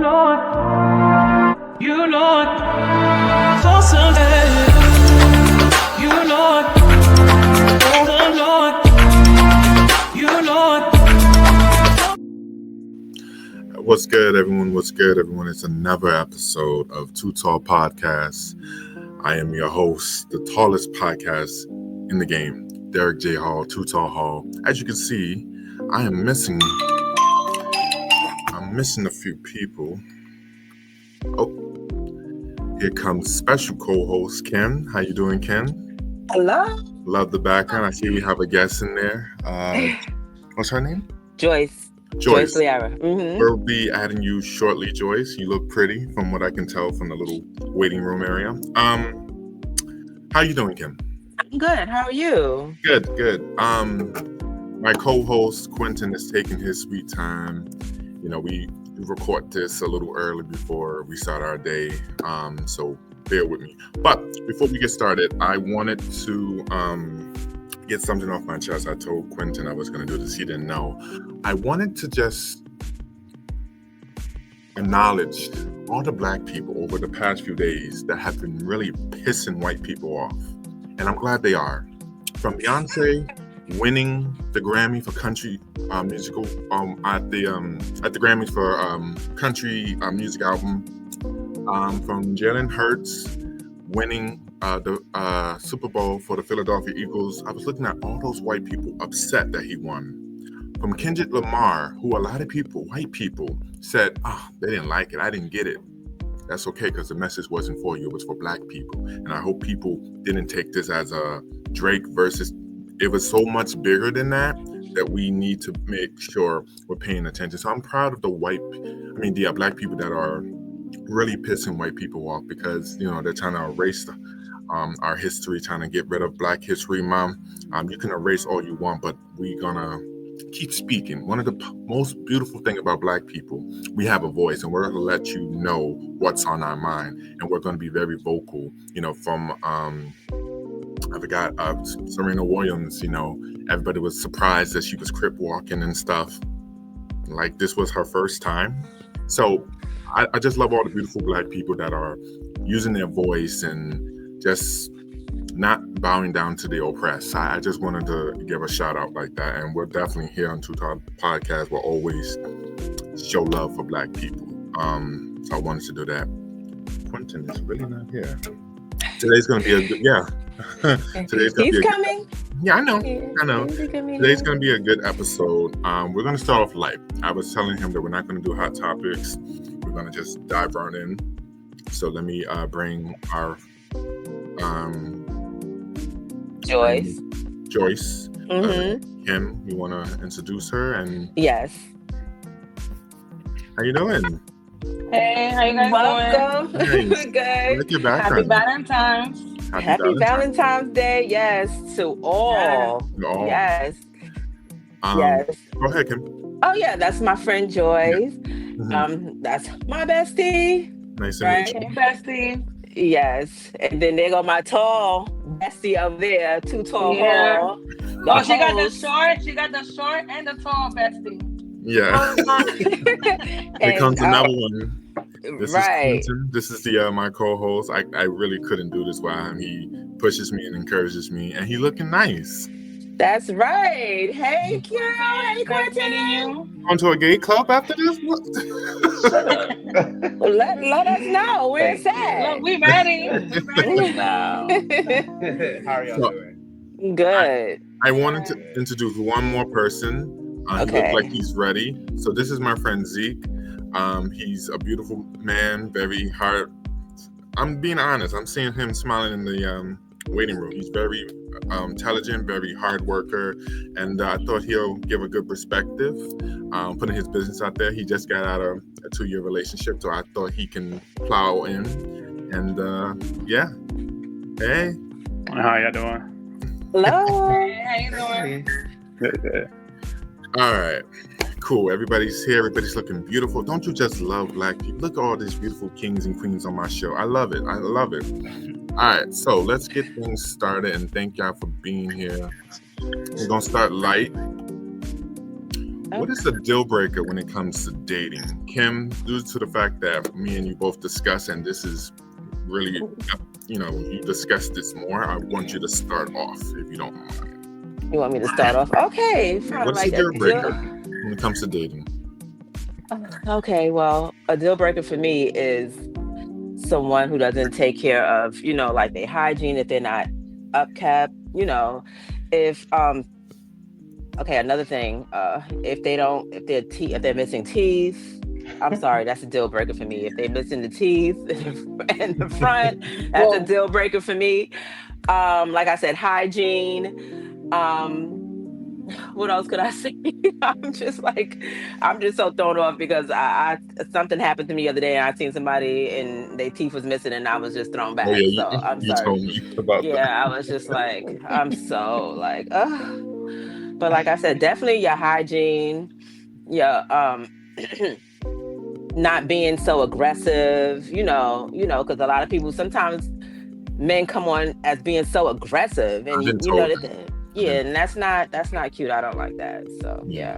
You know it. For someday, you know it. Oh Lord, you know it. What's good, everyone? What's good, everyone? It's another episode of Too Tall Podcasts. I am your host, the tallest podcast in the game, Derek J. Hall, Too Tall Hall. As you can see, I'm missing a few people. Oh, here comes special co-host Ken. How you doing, Ken? Hello. Love the background. I see we have a guest in there. What's her name? Joyce Liara. Mm-hmm. We'll be adding you shortly, Joyce. You look pretty from what I can tell from the little waiting room area. How you doing, Kim? I'm good. How are you? Good. My co-host Quentin is taking his sweet time. You know, we record this a little early before we start our day, so bear with me. But before we get started, I wanted to get something off my chest. I told Quentin I was going to do this. He didn't know. I wanted to just acknowledge all the Black people over the past few days that have been really pissing white people off. And I'm glad they are. From Beyonce winning the Grammy for country musical at the Grammys for country music album, from Jalen Hurts winning the Super Bowl for the Philadelphia Eagles. I was looking at all those white people upset that he won. From Kendrick Lamar, who a lot of people, white people, said, they didn't like it. I didn't get it. That's okay, because the message wasn't for you. It was for Black people. And I hope people didn't take this as a Drake versus. It was so much bigger than that we need to make sure we're paying attention. So I'm proud of the Black people that are really pissing white people off, because, you know, they're trying to erase our history, trying to get rid of Black History Month. You can erase all you want, but we're gonna keep speaking. One of the most beautiful thing about Black people, we have a voice, and we're gonna let you know what's on our mind, and we're gonna be very vocal. You know, from I forgot Serena Williams. You know, everybody was surprised that she was crip walking and stuff. Like, this was her first time. So I just love all the beautiful Black people that are using their voice and just not bowing down to the oppressed. I just wanted to give a shout out like that. And we're definitely here on Two Talk Podcast. We'll always show love for Black people. So I wanted to do that. Quentin is really not here. Today's going to be a good, He's coming. Yeah, I know. Today's going to be a good episode. We're going to start off light. I was telling him that we're not going to do hot topics. We're going to just dive right in. So let me bring our Joyce. Mm-hmm. Kim, you want to introduce her? And yes. How you doing? Hey, how you guys Welcome. doing? Nice. We're good. Like your background. Happy Valentine's. Happy Valentine's Day. Yes, to all. All. Yes. Yes. Go ahead, Kim. Oh yeah, that's my friend Joyce. Yeah. Mm-hmm. That's my bestie. Nice to meet you. Hey, bestie. Yes, and then there go my tall bestie up there, Too Tall Hall. Oh, she got the short and the tall bestie. Yeah. Here comes another one. This right. is Quentin. This is the my co-host. I really couldn't do this without him. He pushes me and encourages me, and he looking nice. That's right. Hey, Kira. Hey, Quentin. Going to a gay club after this? What? Well, let us know where it's at. Look, we ready. How are y'all doing? Good. I wanted to introduce one more person. He looks like he's ready. So this is my friend Zeke. He's a beautiful man, very hard. I'm being honest. I'm seeing him smiling in the waiting room. He's very intelligent, very hard worker, and I thought he'll give a good perspective, putting his business out there. He just got out of a 2-year relationship, so I thought he can plow in. And yeah. Hey. How y'all doing? Hello. Hey, how you doing? Good. All right. Cool. Everybody's here. Everybody's looking beautiful. Don't you just love Black people? Look at all these beautiful kings and queens on my show. I love it. All right. So let's get things started, and thank y'all for being here. We're going to start light. What is the deal breaker when it comes to dating? Kim, due to the fact that me and you both discuss, and this is really, you discussed this more, I want you to start off, if you don't mind. You want me to start off? Okay, fine. What's Like the deal breaker when it comes to dating? Okay, well, a deal breaker for me is someone who doesn't take care of, like their hygiene, if they're not upkept, if okay, another thing, if they're missing teeth, I'm sorry, that's a deal breaker for me. If they're missing the teeth in the front, that's a deal breaker for me. Like I said, hygiene. What else could I say? I'm just so thrown off because I something happened to me the other day and I seen somebody and their teeth was missing and I was just thrown back. So I'm you sorry. told me about that. Yeah, I was just like, I'm so like, ugh. But like I said, definitely your hygiene, your not being so aggressive, because a lot of people sometimes men come on as being so aggressive and and that's not cute. I don't like that. So yeah.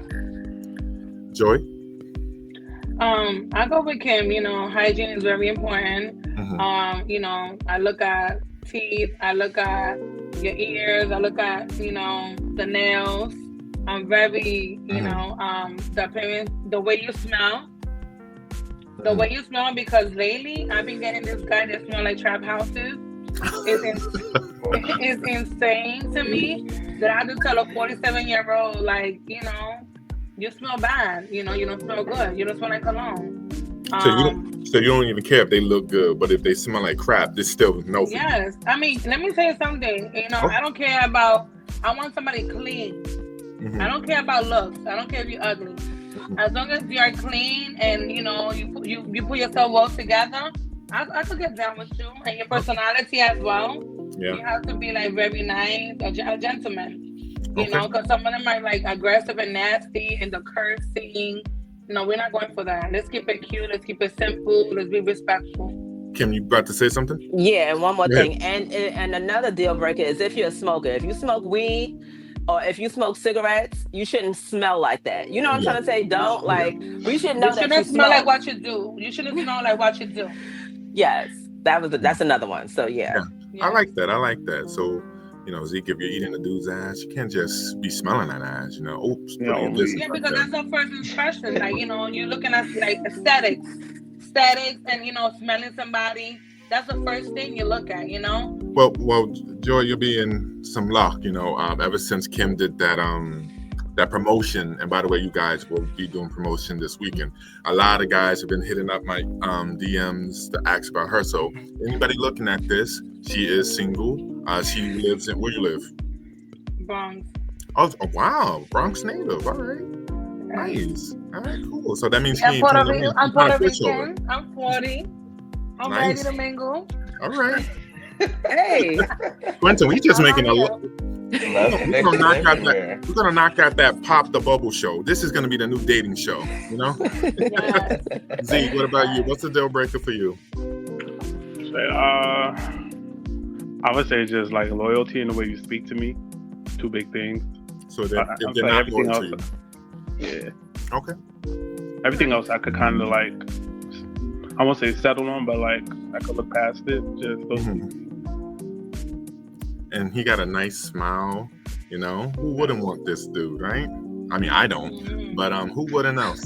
Joy? I go with Kim. Hygiene is very important. I look at teeth, I look at your ears, I look at the nails. I'm very the appearance, the way you smell. The way you smell, because lately I've been getting this guy that smell like trap houses. It's insane to me that I have to tell a 47-year-old, like, you smell bad. You don't smell good. You don't smell like cologne. So you don't even care if they look good, but if they smell like crap, this still no. Yes. I mean, let me tell you something. I don't care about, I want somebody clean. I don't care about looks. I don't care if you're ugly. As long as you are clean and you put yourself well together, I could get down with you, and your personality as well. Yeah. You have to be like very nice, a gentleman. Because some of them are like aggressive and nasty and the cursing. No, we're not going for that. Let's keep it cute. Let's keep it simple. Let's be respectful. Kim, you about to say something? Yeah, and one more thing, and another deal breaker is if you're a smoker. If you smoke weed, or if you smoke cigarettes, you shouldn't smell like that. You know what I'm trying to say? Don't we should know that you shouldn't smell like what you do. You shouldn't smell like what you do. Yes, that's another one. So yeah. I like that. So Zeke, if you're eating a dude's ass, you can't just be smelling that ass. Oops. Yeah, because that's the first impression. Like you're looking at like aesthetics, and smelling somebody. That's the first thing you look at. Well, Joy, you'll be in some luck. Ever since Kim did that promotion, and by the way, you guys will be doing promotion this weekend. A lot of guys have been hitting up my DMs to ask about her. So anybody looking at this, she is single. She lives in, where you live? Bronx. Oh wow, Bronx native. All right, nice. All right, cool. So that means I'm Puerto Rican. I'm 40. I'm ready to mingle. All right. Hey, Quentin, we just making a look. We're gonna knock out that Pop the Bubble show. This is gonna be the new dating show, Yes. Z, what about you? What's the deal breaker for you? I would say just like loyalty and the way you speak to me. Two big things. So they're not loyal to you. Yeah. Okay. Everything else I could kind of like, I won't say settle on, but like I could look past it. Just those. And he got a nice smile. Who wouldn't want this dude, right? I mean, I don't, but who wouldn't else?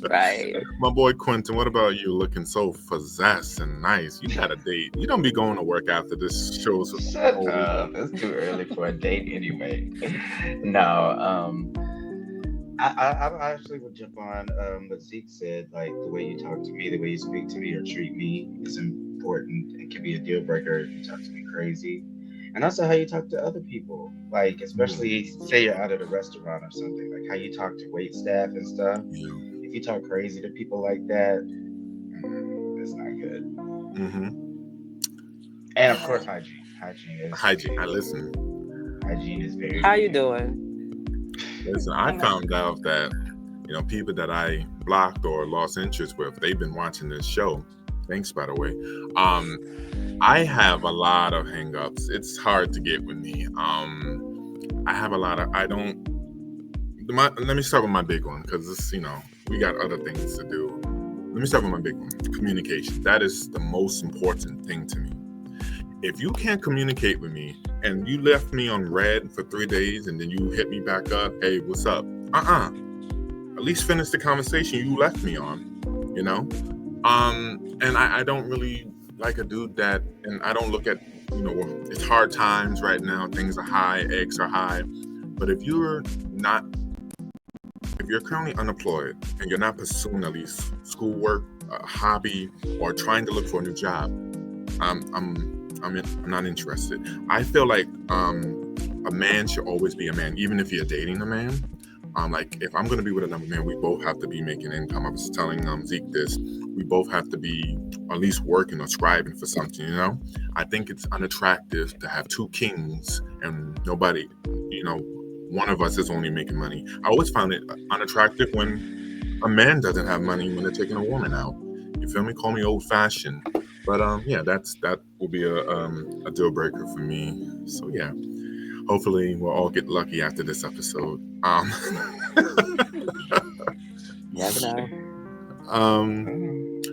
Right. My boy Quentin, what about you? Looking so possessed and nice. You got a date. You don't be going to work after this show's Shut up. It's too early for a date anyway. No, I actually would jump on what Zeke said. Like the way you talk to me, the way you speak to me or treat me is important. It can be a deal breaker if you talk to me crazy. And also how you talk to other people, like especially say you're out at a restaurant or something, like how you talk to wait staff and stuff. If you talk crazy to people like that, it's not good. And of course, hygiene. Hygiene. I listen. Hygiene is very. How you doing? Listen, I found out that people that I blocked or lost interest with, they've been watching this show. Thanks, by the way. I have a lot of hangups. It's hard to get with me. I don't let me start with my big one because this, we got other things to do. Let me start with my big one: communication. That is the most important thing to me. If you can't communicate with me and you left me on red for 3 days and then you hit me back up, hey, what's up? At least finish the conversation you left me on. And I don't really like a dude that, and I don't look at, it's hard times right now. Things are high, eggs are high. But if you're currently unemployed and you're not pursuing at least schoolwork, a hobby, or trying to look for a new job, I'm not interested. I feel like a man should always be a man, even if you're dating a man. Like if I'm gonna be with another man, we both have to be making income. I was telling Zeke this. We both have to be at least working or striving for something. I think it's unattractive to have two kings and nobody. One of us is only making money. I always found it unattractive when a man doesn't have money when they're taking a woman out. You feel me? Call me old fashioned, but that will be a deal breaker for me. So yeah. Hopefully, we'll all get lucky after this episode. Never know.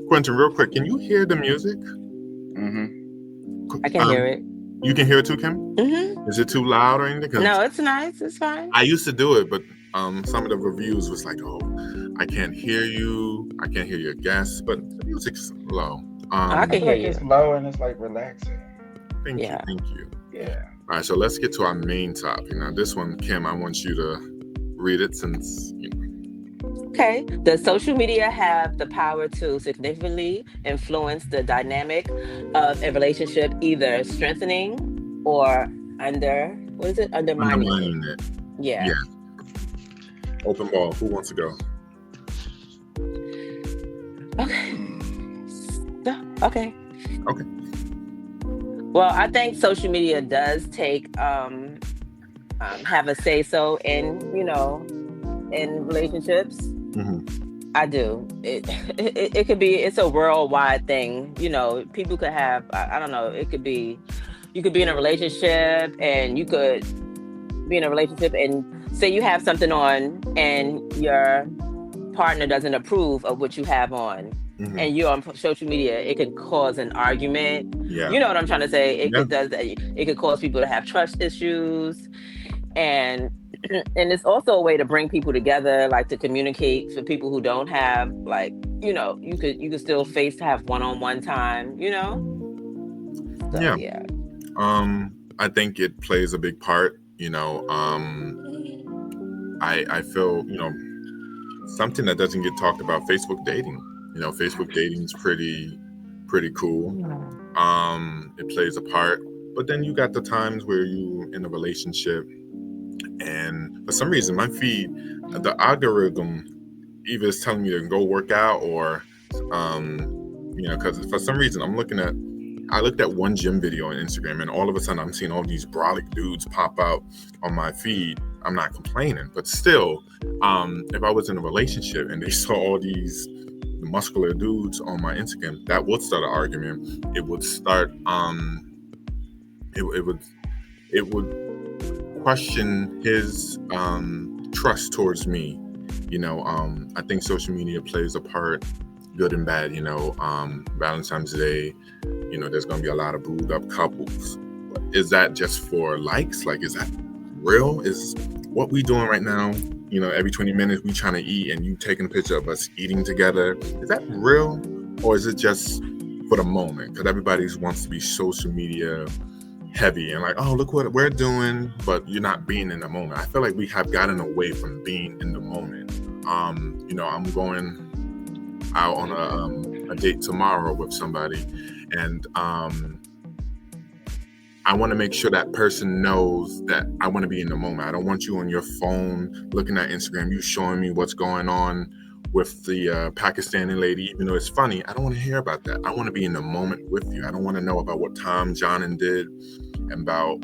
Quentin, real quick, can you hear the music? Mm-hmm. I can hear it. You can hear it too, Kim? Mm-hmm. Is it too loud or anything? No, it's nice. It's fine. I used to do it, but some of the reviews was like, "Oh, I can't hear you. I can't hear your guests." But the music's low. I can hear you. It's low and it's like relaxing. Thank you. Yeah. All right, so let's get to our main topic. Now, this one, Kim, I want you to read it since, Okay. Does social media have the power to significantly influence the dynamic of a relationship, either strengthening or undermining it? Yeah. Open ball. Who wants to go? Okay. Well, I think social media does take have a say so in relationships. Mm-hmm. I do. It could be. It's a worldwide thing. People could have. I don't know. It could be. You could be in a relationship, and you could be in a relationship, and say you have something on, and your partner doesn't approve of what you have on. Mm-hmm. And you're on social media, it could cause an argument. Yeah. You know what I'm trying to say? It could cause people to have trust issues, and it's also a way to bring people together, like to communicate for people who don't have, like, you could still have one-on-one time. So, yeah. I think it plays a big part. I feel something that doesn't get talked about: Facebook dating. Facebook dating is pretty cool. It plays a part, but then you got the times where you in a relationship, and for some reason, my feed, the algorithm, either is telling me to go work out, or because for some reason I looked at one gym video on Instagram, and all of a sudden I'm seeing all these brolic dudes pop out on my feed. I'm not complaining, but still, if I was in a relationship and they saw all these muscular dudes on my Instagram, that would start an argument. It would start it would question his trust towards me. I think social media plays a part, good and bad. Valentine's Day, there's gonna be a lot of booed up couples. Is that just for likes? Like, is that real? Is what we doing right now, every 20 minutes we trying to eat and you taking a picture of us eating together, is that real? Or is it just for the moment? Because everybody wants to be social media heavy and like, oh, look what we're doing, but you're not being in the moment. I feel like we have gotten away from being in the moment. I'm going out on a date tomorrow with somebody, and I want to make sure that person knows that I want to be in the moment. I don't want you on your phone looking at Instagram, you showing me what's going on with the Pakistani lady, even though it's funny. I don't want to hear about that. I want to be in the moment with you. I don't want to know about what Tom John did, and about,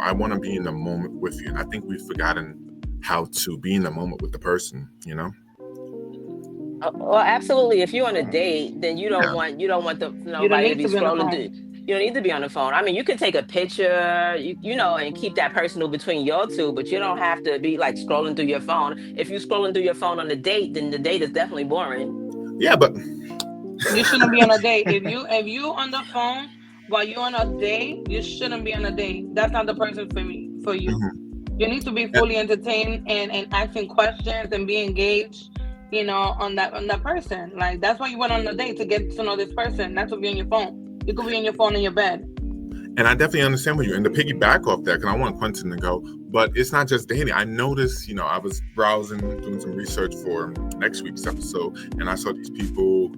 I want to be in the moment with you. And I think we've forgotten how to be in the moment with the person, Well, absolutely. If you're on a date, then you don't want nobody to be scrolling through. You don't need to be on the phone. I mean, you can take a picture, you know, and keep that personal between your two, but you don't have to be like scrolling through your phone. If you're scrolling through your phone on the date, then the date is definitely boring. Yeah, but You shouldn't be on a date. If you on the phone while you're on a date, you shouldn't be on a date. That's not the person for you. mhm. You need to be fully entertained and asking questions and be engaged, on that person. Like that's why you went on a date, to get to know this person, not to be on your phone. You could be on your phone in your bed. And I definitely understand what you, and to piggyback off that, because I want Quentin to go, but it's not just dating. I noticed, I was browsing, doing some research for next week's episode, and I saw these people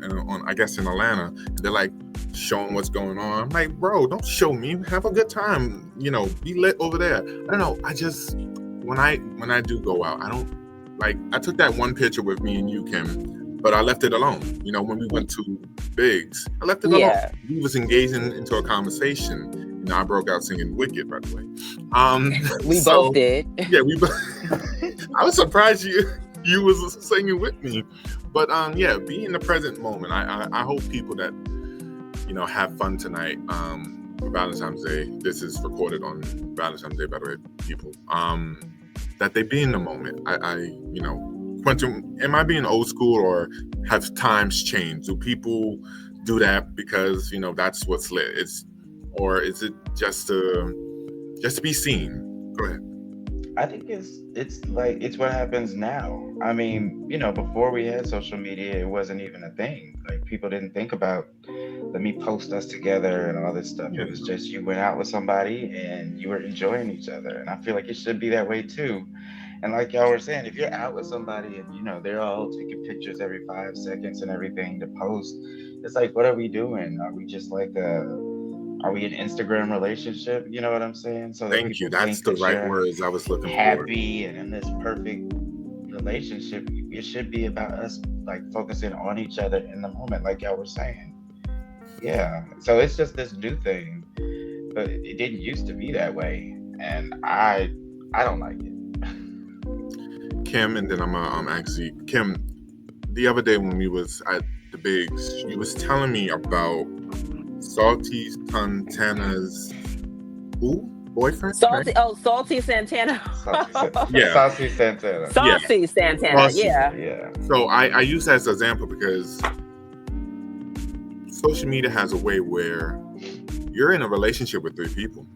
I guess in Atlanta, and they're like showing what's going on. I'm like, bro, don't show me. Have a good time. Be lit over there. I don't know. I just, when I do go out, I don't, like, I took that one picture with me and you, Kim, but I left it alone. When we went to Biggs, I left it alone. We was engaging into a conversation. I broke out singing "Wicked," by the way. We both did. Yeah, we. I was surprised you was singing with me, but yeah, be in the present moment. I hope people that have fun tonight. For Valentine's Day. This is recorded on Valentine's Day, by the way, people. That they be in the moment. Quentin, am I being old school, or have times changed? Do people do that because that's what's lit? Or is it just to be seen? Go ahead. I think it's what happens now. I mean, before we had social media, it wasn't even a thing. Like, people didn't think about, let me post us together and all this stuff. It was just, you went out with somebody and you were enjoying each other. And I feel like it should be that way too. And like y'all were saying, if you're out with somebody and they're all taking pictures every 5 seconds and everything to post, it's like, what are we doing? Are we just like are we an Instagram relationship? You know what I'm saying? So thank you. That's the right words I was looking for. Happy and in this perfect relationship, it should be about us like focusing on each other in the moment, like y'all were saying. Yeah. So it's just this new thing, but it didn't used to be that way, and I don't like it. Kim, and then I'm actually Kim. The other day when we was at the Bigs, she was telling me about Salty Santana's boyfriend? Salty Santana. Yeah. Saucy Santana. Saucy Santana, Yeah. So I use that as an example because social media has a way where you're in a relationship with 3 people.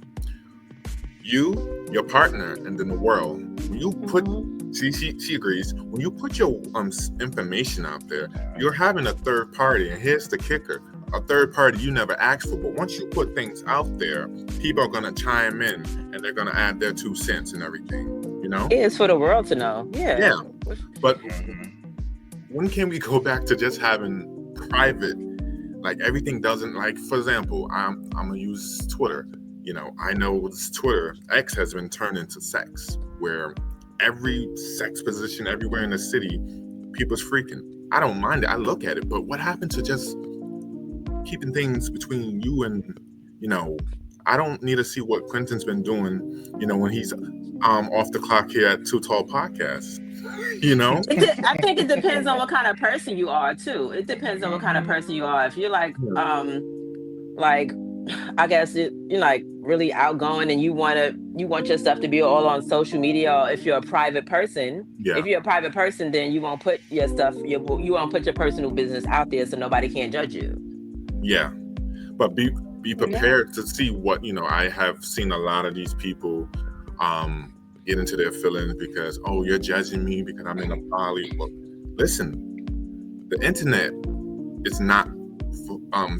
You, your partner, and then the world. When you put, she agrees. When you put your information out there, you're having a third party, and here's the kicker: a third party you never asked for. But once you put things out there, people are gonna chime in, and they're gonna add their 2 cents and everything. It's for the world to know. Yeah. But when can we go back to just having private? Like, everything doesn't, like, for example, I'm gonna use Twitter. I know Twitter X has been turned into sex, where every sex position everywhere in the city, people's freaking. I don't mind it. I look at it, but what happened to just keeping things between you and, I don't need to see what Quentin's been doing, when he's off the clock here at Too Tall Podcast. I think it depends on what kind of person you are too. It depends on what kind of person you are. If you're like I guess you're like really outgoing and you want your stuff to be all on social media, or if you're a private person, if you're a private person, then you won't put your stuff, you won't put your personal business out there so nobody can judge you. Yeah, but be prepared to see what, I have seen a lot of these people get into their feelings because, you're judging me because I'm in a poly. Well, listen, the internet is not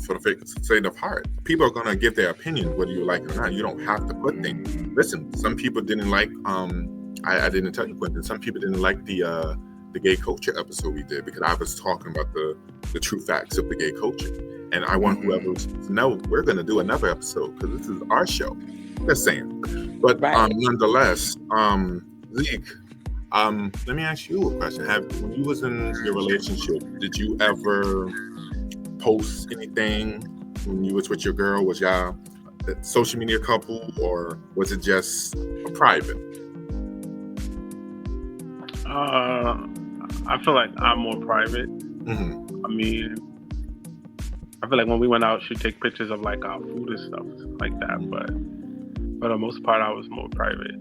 for the sake of heart. People are gonna give their opinion whether you like it or not. You don't have to put things. Listen, some people didn't like. I didn't tell you, Quentin. Some people didn't like the gay culture episode we did because I was talking about the true facts of the gay culture. And I want whoever to know we're gonna do another episode because this is our show. Just saying. But nonetheless, Zeke, let me ask you a question. When you was in your relationship, did you ever post anything when you was with your girl? Was y'all a social media couple, or was it just a private? I feel like I'm more private. Mm-hmm. I mean, I feel like when we went out, she'd take pictures of like our food and stuff like that. But for the most part, I was more private.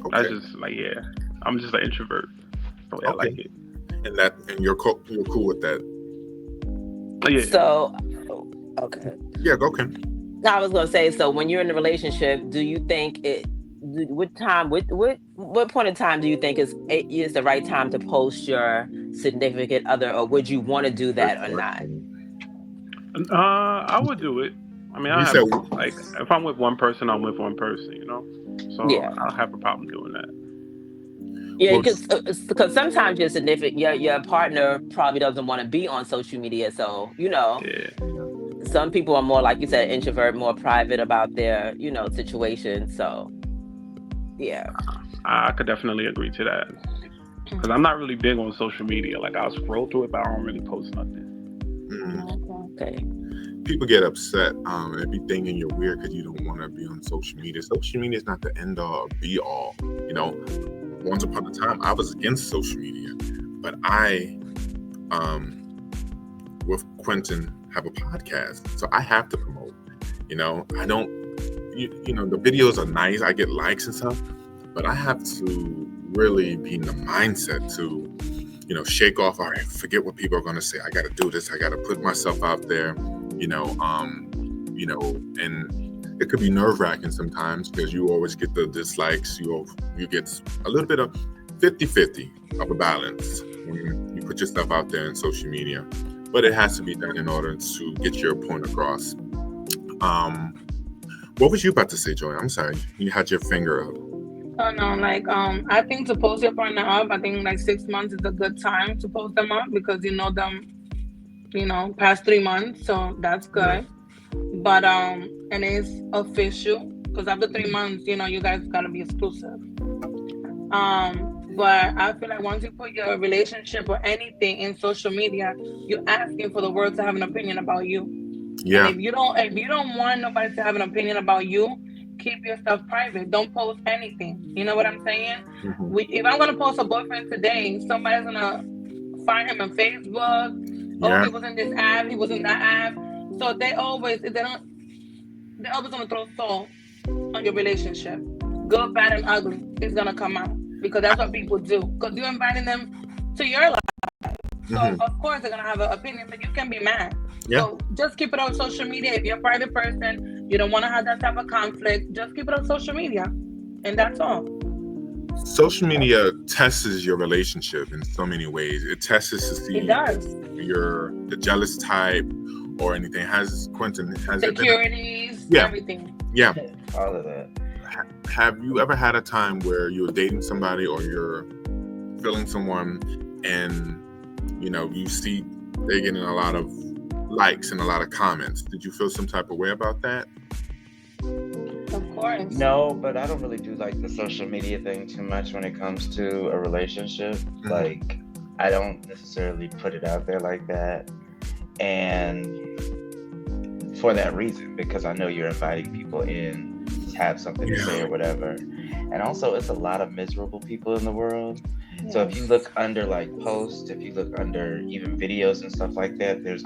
Okay. I just like, yeah, I'm just an introvert. So yeah, I like it. And you're cool with that. Yeah. So, okay. Yeah, go Kim. I was gonna say, so when you're in a relationship, do you think what point in time do you think is the right time to post your significant other, or would you want to do that or not? I would do it. I mean, I You have said- like if I'm with one person, I'm with one person, you know. So Yeah. I don't have a problem doing that. Yeah, Well, because sometimes your significant your partner probably doesn't want to be on social media, so Yeah. some people are more, like you said, introvert, more private about their situation. So yeah, I could definitely agree to that. Because I'm not really big on social media. Like I'll scroll through it, but I don't really post nothing. okay. People get upset and be thinking you're weird because you don't want to be on social media. Social media is not the end all or be all. Once upon a time, I was against social media, but I, with Quentin, have a podcast, so I have to promote. I don't. The videos are nice. I get likes and stuff, but I have to really be in the mindset to, shake off. All right, forget what people are going to say. I got to do this. I got to put myself out there. And it could be nerve-wracking sometimes because you always get the dislikes. You get a little bit of 50-50 of a balance when you put yourself out there in social media. But it has to be done in order to get your point across. What was you about to say, Joy? I'm sorry. You had your finger up. Oh no, I think to post your partner up, I think like 6 months is a good time to post them up because you know them, past 3 months, so that's good. Right. But and it's official because after 3 months, you guys gotta be exclusive. But I feel like once you put your relationship or anything in social media, you're asking for the world to have an opinion about you. Yeah. And if you don't want nobody to have an opinion about you, keep your stuff private. Don't post anything. You know what I'm saying? Mm-hmm. If I'm gonna post a boyfriend today, somebody's gonna find him on Facebook. Yeah. Oh, he was in this app, he was in that app. So they're always gonna throw salt on your relationship. Good, bad, and ugly. It's gonna come out because that's what people do. Because you're inviting them to your life. So of course they're gonna have an opinion, but you can be mad. Yeah. So just keep it on social media. If you're a private person, you don't want to have that type of conflict, just keep it on social media. And that's all. Social media tests your relationship in so many ways. It tests to see It does. you're the jealous type or anything. Has Quentin Securities, Yeah. everything. Yeah. All of that. Have you ever had a time where you're dating somebody or you're feeling someone and you see they're getting a lot of likes and a lot of comments? Did you feel some type of way about that? Of course. No, but I don't really do like the social media thing too much when it comes to a relationship. Mm-hmm. Like, I don't necessarily put it out there like that. And for that reason, because I know you're inviting people in to have something to say or whatever. And also, it's a lot of miserable people in the world. Yes. So if you look under like posts, if you look under even videos and stuff like that, there's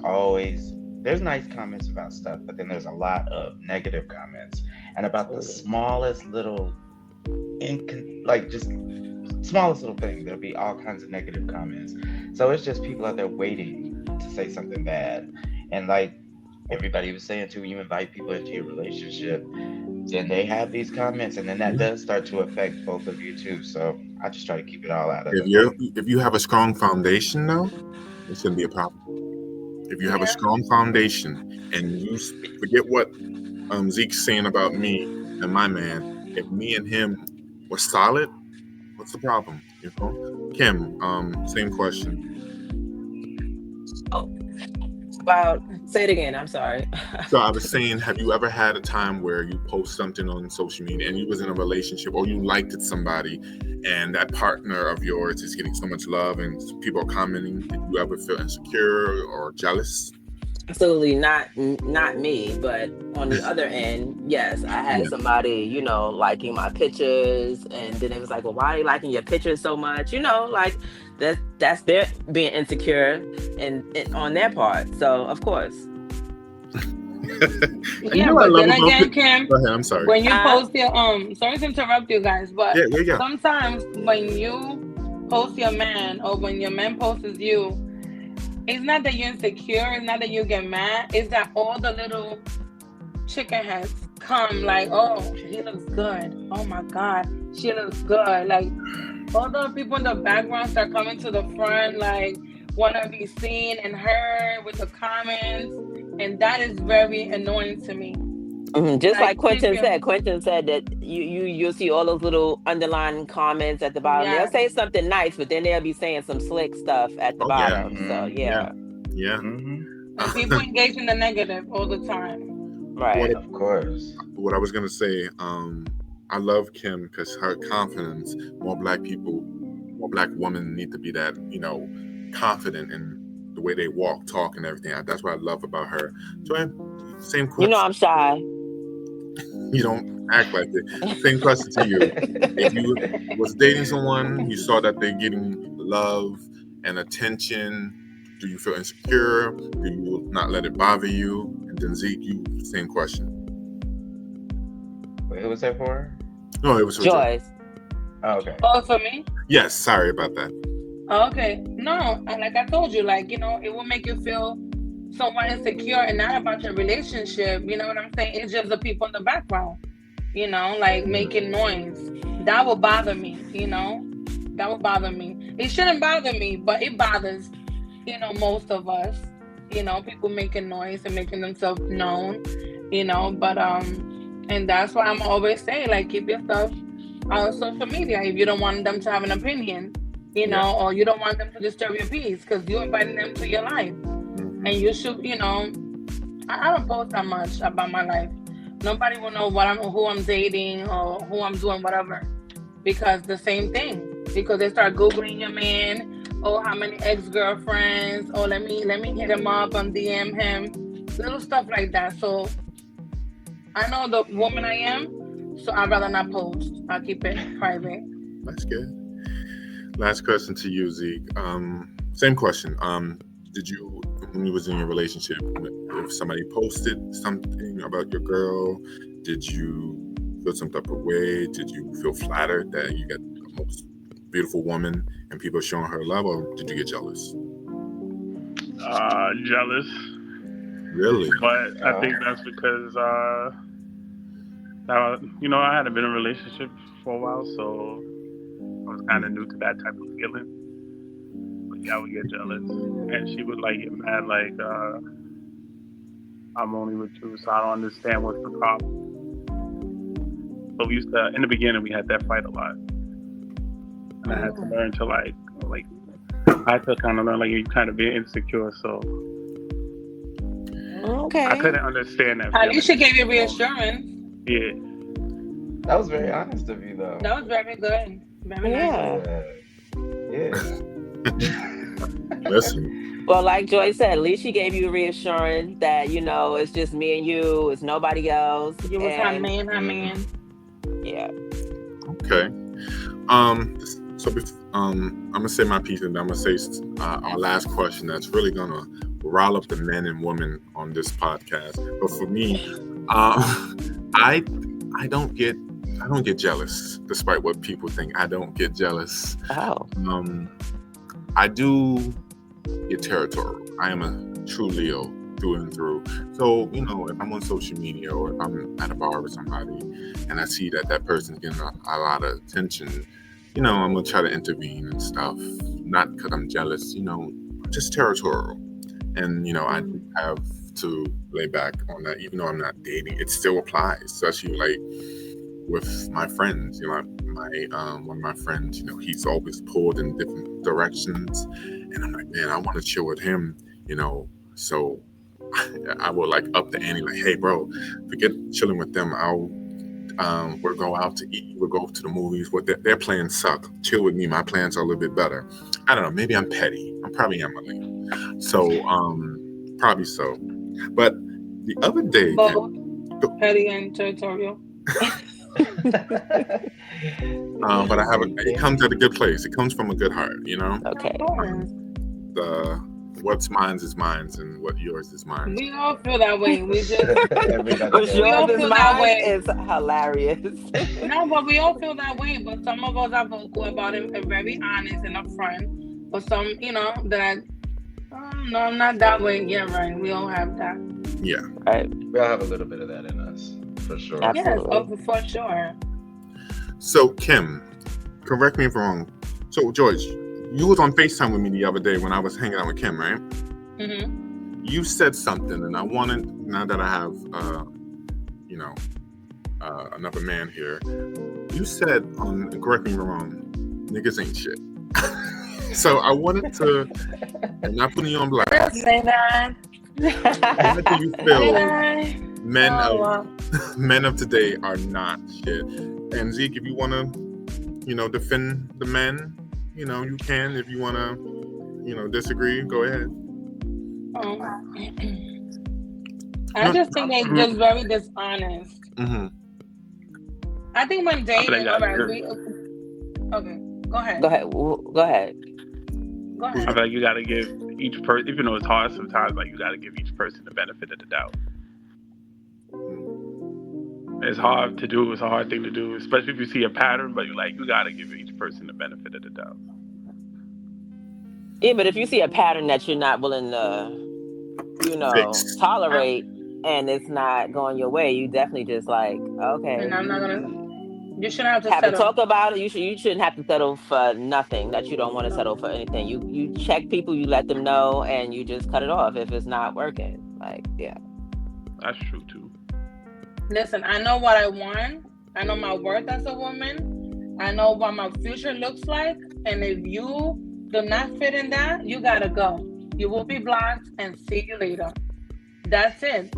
nice comments about stuff, but then there's a lot of negative comments and about the smallest little smallest little thing. There'll be all kinds of negative comments. So it's just people out there waiting to say something bad. And like everybody was saying too, when you invite people into your relationship, then they have these comments, and then that does start to affect both of you too. So I just try to keep it all out of it. If you have a strong foundation, though, it shouldn't be a problem. If you have a strong foundation and you forget what Zeke's saying about me and my man, if me and him were solid, what's the problem? Kim, same question. Say it again. I'm sorry. So I was saying, have you ever had a time where you post something on social media and you was in a relationship or you liked somebody and that partner of yours is getting so much love and people are commenting? Did you ever feel insecure or jealous? Absolutely not me, but on the other end, yes, I had somebody, liking my pictures, and then it was like, well, why are you liking your pictures so much? Like that's their being insecure and on their part. So of course, And Yeah, you know what I but love then about again, it? Kim, Go ahead. I'm sorry. when you Huh? post your sorry to interrupt you guys, but Yeah. sometimes when you post your man or when your man posts you, it's not that you're insecure, it's not that you get mad, it's that all the little chicken heads come like, oh, he looks good. Oh my God, she looks good. Like all the people in the background start coming to the front, like wanna be seen and heard with the comments, and that is very annoying to me. Just Like like keep your Quentin said that you'll see all those little underlying comments at the bottom. They'll yes. say something nice, but then they'll be saying some slick stuff at the Oh yeah. bottom. So Mm-hmm. Yeah. yeah, Yeah. Mm-hmm. And people engage in the negative all the time. right. Of course. What I was gonna say, I love Kim because her confidence. More black people, more black women need to be that, confident in the way they walk, talk, and everything. That's what I love about her. Joanne, same You know question. I'm shy. You don't act like it. Same question to you. If you was dating someone, you saw that they're getting love and attention, do you feel insecure? Do you not let it bother you? And then Zeke, you same question. Wait, who was that for? No, it was for Joy. Joyce. Oh, okay. Oh, for me? Yes, sorry about that. Okay. No, like I told you, like, it will make you feel somewhat insecure and not about your relationship. You know what I'm saying? It's just the people in the background, like making noise. That will bother me, That will bother me. It shouldn't bother me, but it bothers, most of us. People making noise and making themselves known, but and that's why I'm always saying, like, keep your stuff on social media if you don't want them to have an opinion, Yeah. or you don't want them to disturb your peace because you're inviting them to your life. Mhm. And you should, I don't post that much about my life. Nobody will know who I'm dating or who I'm doing whatever, because the same thing. Because they start googling your man, oh, how many ex-girlfriends, oh, let me hit him up and DM him, little stuff like that. So I know the woman I am, so I'd rather not post. I'll keep it private. That's good. Last question to you, Zeke. Same question. Did you, when you was in your relationship, if somebody posted something about your girl, did you feel some type of way? Did you feel flattered that you got the most beautiful woman and people showing her love, or did you get jealous? Jealous, Really? but I think that's because I hadn't been in a relationship for a while, so I was kind of new to that type of feeling. But yeah, I would get jealous, and she would like get mad, like I'm only with you, so I don't understand what's the problem. So we used to, in the beginning, we had that fight a lot, and I had to learn to like I had to kind of learn like you kind of being insecure, so Okay. I couldn't understand that. At feeling. least she gave you reassurance. Yeah. That was very honest of you, though. That was very good. Very nice. Yeah. Listen. Well, like Joy said, at least she gave you reassurance that, it's just me and you, it's nobody else. You was her And man. yeah. Okay. So I'm gonna say my piece, and I'm gonna say our last question. That's really gonna rile up the men and women on this podcast. But for me, I don't get jealous, despite what people think. I don't get jealous. Oh. I do get territorial. I am a true Leo through and through. So, if I'm on social media or if I'm at a bar with somebody and I see that person's getting a lot of attention, I'm going to try to intervene and stuff. Not because I'm jealous, just territorial. And, I do have to lay back on that, even though I'm not dating. It still applies, especially like with my friends. One of my friends, he's always pulled in different directions. And I'm like, man, I want to chill with him, So I will like up the ante, like, hey, bro, forget chilling with them. We'll go out to eat. We'll go to the movies. What their plans suck. Chill with me. My plans are a little bit better. I don't know. Maybe I'm petty. I probably am a Leo. So, probably so. But the other day, Both petty and territorial. but it comes at a good place. It comes from a good heart, Okay. The what's mine's is mine's and what yours is mine's. We all feel that way. We just Everybody What's does. we all yours is feel that mine way. is hilarious. No, but we all feel that way. But some of us are vocal about it and very honest and upfront. But some, that no, I'm not that way. Yeah, right. We all have that. Yeah. Right. We all have a little bit of that in us, for sure. Absolutely. Yes, for sure. So Kim, correct me if I'm wrong. So George, you was on FaceTime with me the other day when I was hanging out with Kim, right? Mm-hmm. You said something, and I wanted, now that I have, another man here, you said, and correct me if I'm wrong, niggas ain't shit. So I wanted to, I'm not putting you on blast. Say that. How do you Say feel that. men of today are not shit? And Zeke, if you want to, defend the men, you can. If you want to, disagree, go ahead. I just think they're just very dishonest. Mm-hmm. I think when dating, all right, okay, go ahead. Go ahead. Go ahead. Go ahead. I feel like you got to give each person, even though it's hard sometimes, like you got to give each person the benefit of the doubt. It's hard to do. It's a hard thing to do, especially if you see a pattern. But you got to give each person the benefit of the doubt. Yeah, but if you see a pattern that you're not willing to, Fix. tolerate, and it's not going your way, you definitely just like, okay. And I'm not gonna. You shouldn't have to have to settle. talk about it. You shouldn't have to settle for nothing. That you don't want to settle for anything. You check people, you let them know, and you just cut it off if it's not working. Like, yeah. That's true too. Listen, I know what I want. I know my worth as a woman. I know what my future looks like. And if you do not fit in that, you gotta go. You will be blocked and see you later. That's it.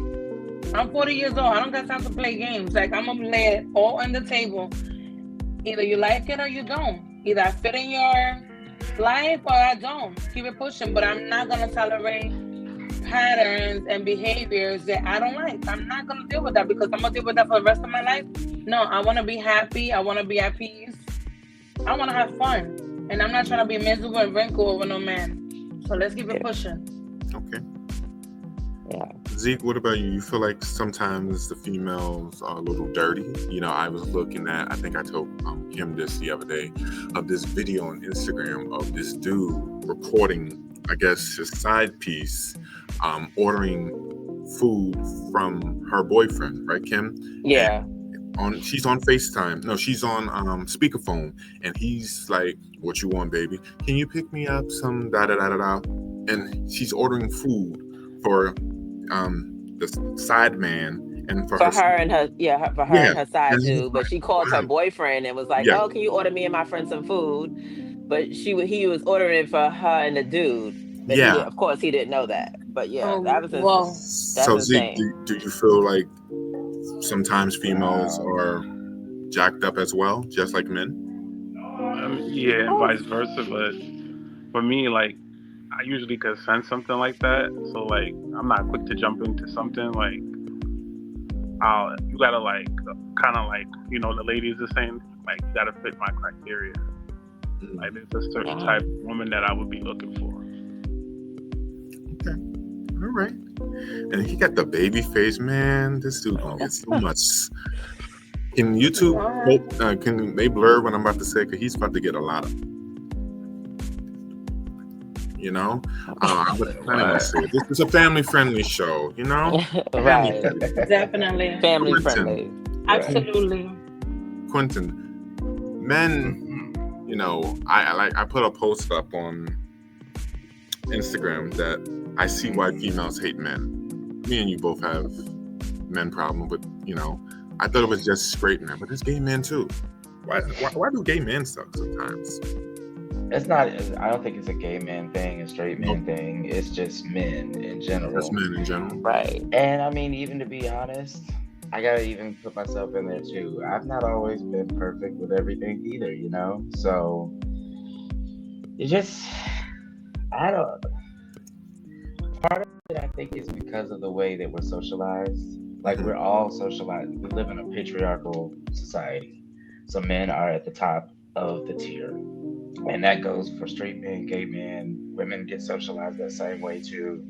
I'm 40 years old. I don't got time to play games. Like, I'm gonna lay it all on the table. Either you like it or you don't. Either I fit in your life or I don't. Keep it pushing. But I'm not gonna tolerate patterns and behaviors that I don't like. I'm not gonna deal with that because I'm gonna deal with that for the rest of my life. No, I wanna be happy. I wanna be at peace. I wanna have fun. And I'm not trying to be miserable and wrinkled over no man. So let's keep it pushing. Okay. Yeah. Zeke, what about you? You feel like sometimes the females are a little dirty? I was looking at, I think I told Kim this the other day, of this video on Instagram of this dude recording, I guess, his side piece, ordering food from her boyfriend, right, Kim? Yeah. She's on FaceTime. No, she's on speakerphone, and he's like, "What you want, baby? Can you pick me up some da da da da da?" And she's ordering food for the side man and for her and her and her side dude. But she called her boyfriend and was like, "Oh, can you order me and my friend some food?" But he was ordering it for her and the dude. But of course, he didn't know that. But yeah, that was so Zeke, do you feel like sometimes females are jacked up as well, just like men? Yeah, and vice versa. But for me, like, I usually could sense something like that. So, like, I'm not quick to jump into something. Like, you gotta, like, kind of like, the ladies are saying, like, you gotta fit my criteria. Like, there's a certain type of woman that I would be looking for. Okay. All right. And he got the baby face, man. This dude gonna get so much. Can YouTube, can they blur what I'm about to say? Because he's about to get a lot of. This is a family-friendly show, Right. Definitely. Family friendly. Absolutely. Quentin, men, I put a post up on Instagram that I see why females hate men. Me and you both have men problem, but I thought it was just straight men, but there's gay men too. Why do gay men suck sometimes? It's not. I don't think it's a gay man thing, a straight man thing. It's just men in general. It's men in general, right? And I mean, even to be honest, I gotta even put myself in there too. I've not always been perfect with everything either, So it just, I don't. Part of it, I think, is because of the way that we're socialized. Like, we're all socialized. We live in a patriarchal society, so men are at the top of the tier. And that goes for straight men, gay men, women get socialized that same way too.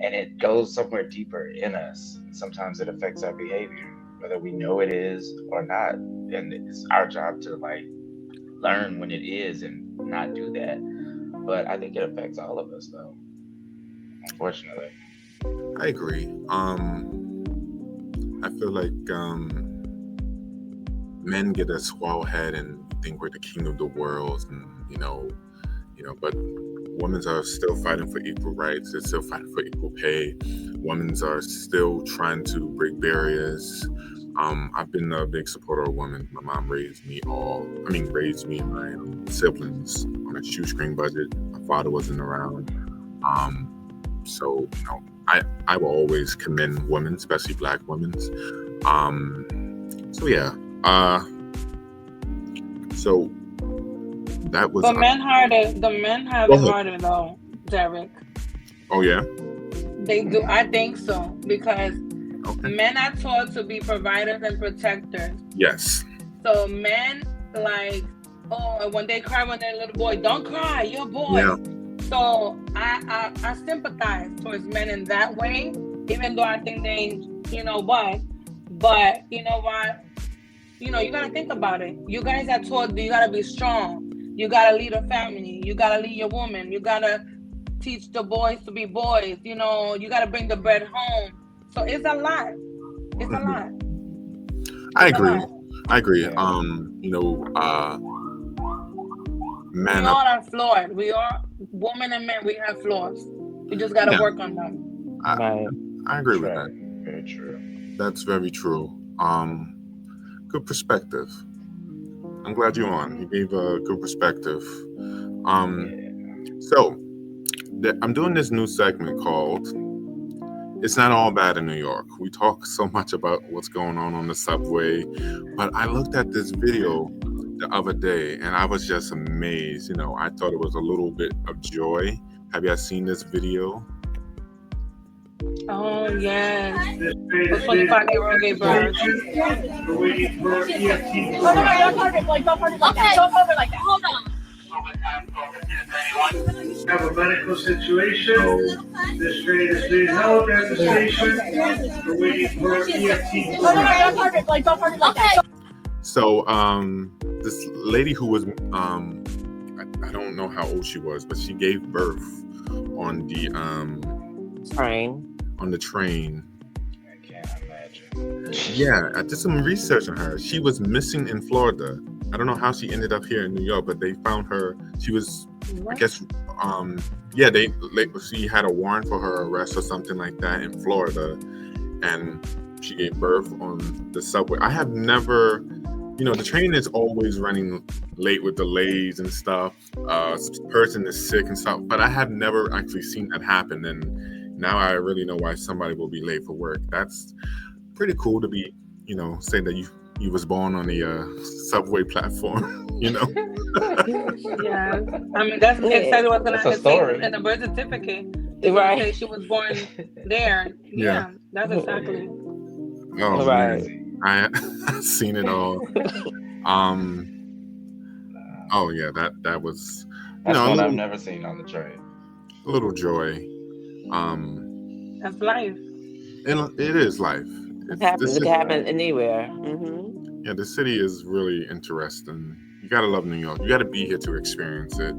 And it goes somewhere deeper in us. Sometimes it affects our behavior, whether we know it is or not. And it's our job to like learn when it is and not do that. But I think it affects all of us though, unfortunately. I agree. I feel like men get a swell head and think we're the king of the world, and but women are still fighting for equal rights. They're still fighting for equal pay. Women are still trying to break barriers. I've been a big supporter of women. My mom raised me and my siblings on a shoestring budget. My father wasn't around. So, I will always commend women, especially Black women. So yeah. So that was. But men have it harder though, Derek. Oh yeah. They do. I think so because men are taught to be providers and protectors. Yes. So men when they cry when they're a little boy, don't cry, you're a boy. Yeah. So I sympathize towards men in that way, even though I think they, but you know what? You gotta think about it. You guys are taught you gotta be strong. You gotta lead a family. You gotta lead your woman. You gotta teach the boys to be boys. You gotta bring the bread home. So it's a lot. It's a lot. I agree. Men we all are flawed. We are women and men. We have flaws. We just gotta work on them. I agree with that. Very true. That's very true. Good perspective. I'm glad you're on. You gave a good perspective. So I'm doing this new segment called "It's Not All Bad in New York." We talk so much about what's going on the subway, but I looked at this video the other day and I was just amazed. I thought it was a little bit of joy. Have you guys seen this video? Oh, yes. The 25-year-old gay birth. We're waiting for EFT. Don't park it like that. Don't over like that. Hold on. Have a medical situation. This train is being held at the station. We're waiting for EFT. Don't park it like that. So this lady who was I don't know how old she was, but she gave birth on the Train. on the train. I can't imagine. Yeah, I did some research on her. She was missing in Florida. I don't know how she ended up here in New York, but they found her. She was, I guess, she had a warrant for her arrest or something like that in Florida, and she gave birth on the subway. I have never, the train is always running late with delays and stuff. Person is sick and stuff, but I have never actually seen that happen. And now I really know why somebody will be late for work. That's pretty cool to be, say that you was born on the subway platform, Yes. I mean, that's exactly what's going to story in the birth certificate. Right. Say she was born there. Yeah, that's exactly. Oh, Right. man. I've seen it all. Oh yeah, that was That's one little, I've never seen on the train. a little joy. That's life. And it is life. It can happen anywhere. Mm-hmm. Yeah, the city is really interesting. You gotta love New York. You gotta be here to experience it.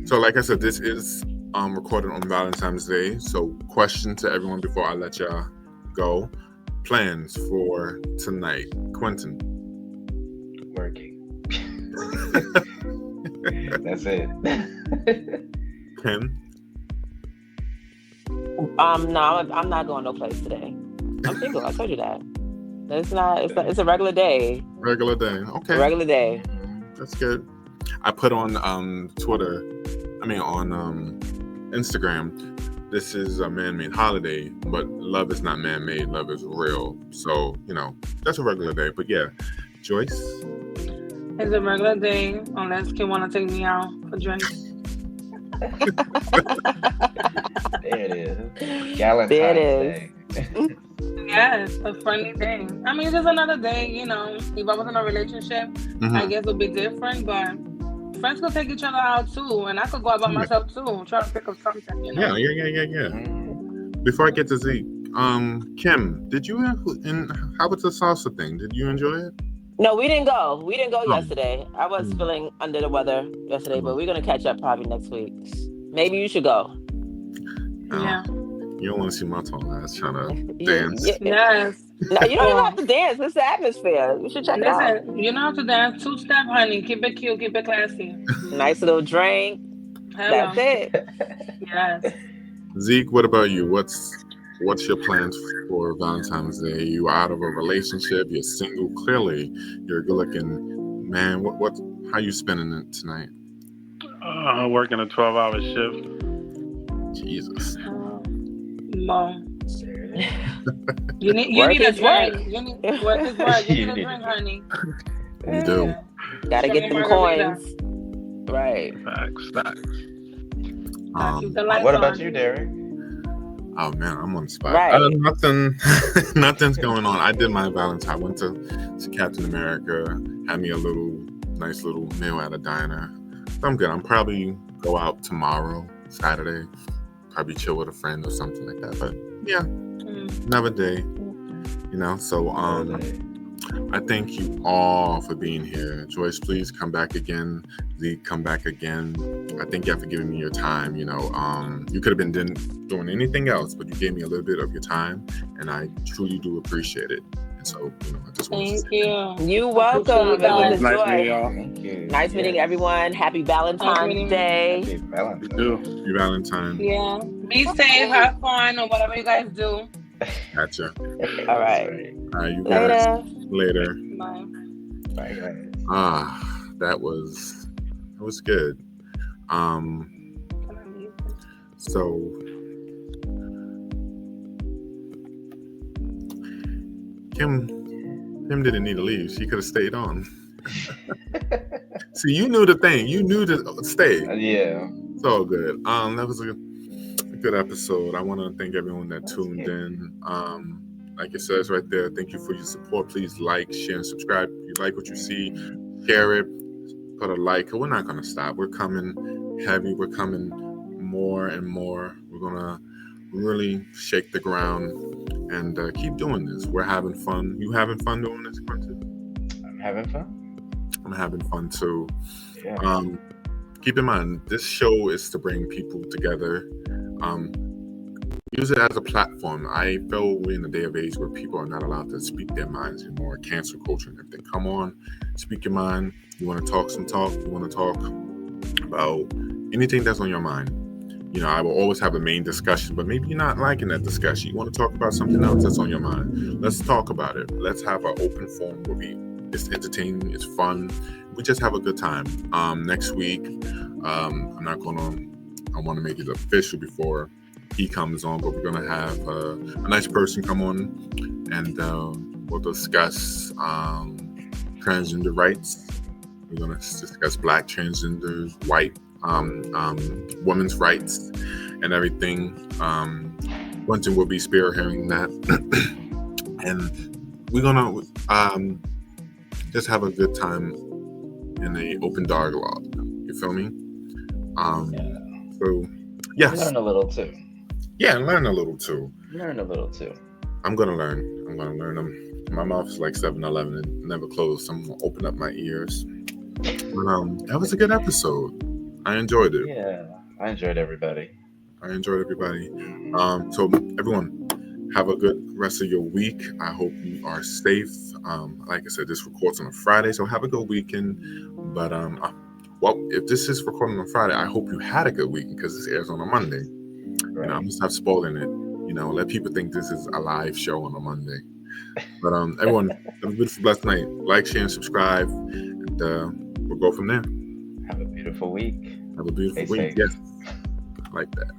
So like I said, this is recorded on Valentine's Day. So question to everyone before I let y'all go. Plans for tonight. Quentin. Working. That's it. Ken. No, I'm not going no place today. I'm single. I told you that. It's a regular day. Regular day. Okay. A regular day. That's good. I put on Instagram, this is a man-made holiday, but love is not man-made. Love is real. So, that's a regular day. But yeah, Joyce? It's a regular day, unless you want to take me out for drinks. There it is. Valentine's Day. Yes, a friendly day. I mean, it's just another day, If I was in a relationship, I guess it would be different, but friends could take each other out too, and I could go out by myself too, try to pick up something, you know. Yeah. Before I get to Zeke, Kim, did you how was the salsa thing? Did you enjoy it? No, we didn't go. We didn't go yesterday. I was feeling under the weather yesterday, but we're gonna catch up probably next week. Maybe you should go. Yeah. You don't want to see my tall ass trying to dance. Yes. No, you don't even have to dance. It's the atmosphere. You should check it out. Listen, you don't have to dance. 2-step, honey. Keep it cute. Keep it classy. Nice little drink. Hello. That's it. Yes. Zeke, what about you? What's your plans for Valentine's Day? You out of a relationship? You're single? Clearly, you're a good-looking man. How you spending it tonight? Working a 12-hour shift. Jesus. Mom. You need a drink. You need work is work. You need a drink, honey. You do. Gotta get them coins. Right. Facts. What about you, Derek? Oh man, I'm on the spot. Right. Nothing's going on. I did my Valentine. Went to Captain America. Had me a nice little meal at a diner. So I'm good. I'm probably go out tomorrow, Saturday. Probably chill with a friend or something like that. But yeah, another day. So I thank you all for being here. Joyce, please come back again. Zeke, come back again. I thank you for giving me your time. You could have been doing anything else, but you gave me a little bit of your time, and I truly do appreciate it. And so, I just want to say thank you. You're welcome. It was a Nice joy. meeting y'all. Thank you. Nice meeting everyone. Happy Valentine's Day. Happy Valentine's. Happy Valentine. Yeah. Be safe. Have fun or whatever you guys do. Gotcha. All right. All right, you guys. Later. Bye. Bye, guys. That was good. So Kim didn't need to leave. She could have stayed on. See, you knew the thing. You knew to stay. Yeah. It's all good. That was a good episode. I want to thank everyone that tuned in. Like it says right there, thank you for your support. Please like, share, and subscribe. If you like what you see, share it. Put a like. We're not going to stop. We're coming heavy. We're coming more and more. We're going to really shake the ground and keep doing this. We're having fun. You having fun doing this, Quentin? I'm having fun. I'm having fun too. Yeah. Keep in mind, this show is to bring people together. Use it as a platform. I feel we're in a day of age where people are not allowed to speak their minds anymore. Cancel culture and everything. Come on, speak your mind. You want to talk some talk. You want to talk about anything that's on your mind. I will always have a main discussion, but maybe you're not liking that discussion. You want to talk about something else that's on your mind. Let's talk about it. Let's have an open forum where it's entertaining, it's fun. We just have a good time. Next week, I want to make it official before he comes on, but we're going to have a nice person come on and we'll discuss transgender rights. We're going to discuss Black transgenders, white women's rights and everything. Quentin will be spearheading that. And we're going to just have a good time in an open dialogue. You feel me? So, yes. Learn a little too. Yeah, learn a little too. I'm gonna learn them. My mouth's like 7-Eleven and never closed. So I'm gonna open up my ears. That was a good episode. I enjoyed it. Yeah, I enjoyed everybody. So everyone, have a good rest of your week. I hope you are safe. Like I said, this records on a Friday, so have a good weekend. But if this is recording on Friday, I hope you had a good weekend because this airs on a Monday. Right. I'm gonna stop spoiling it. Let people think this is a live show on a Monday. But everyone, have a beautiful, blessed night. Like, share, and subscribe, and we'll go from there. Have a beautiful week. Have a beautiful Stay week. safe. Yes, like that.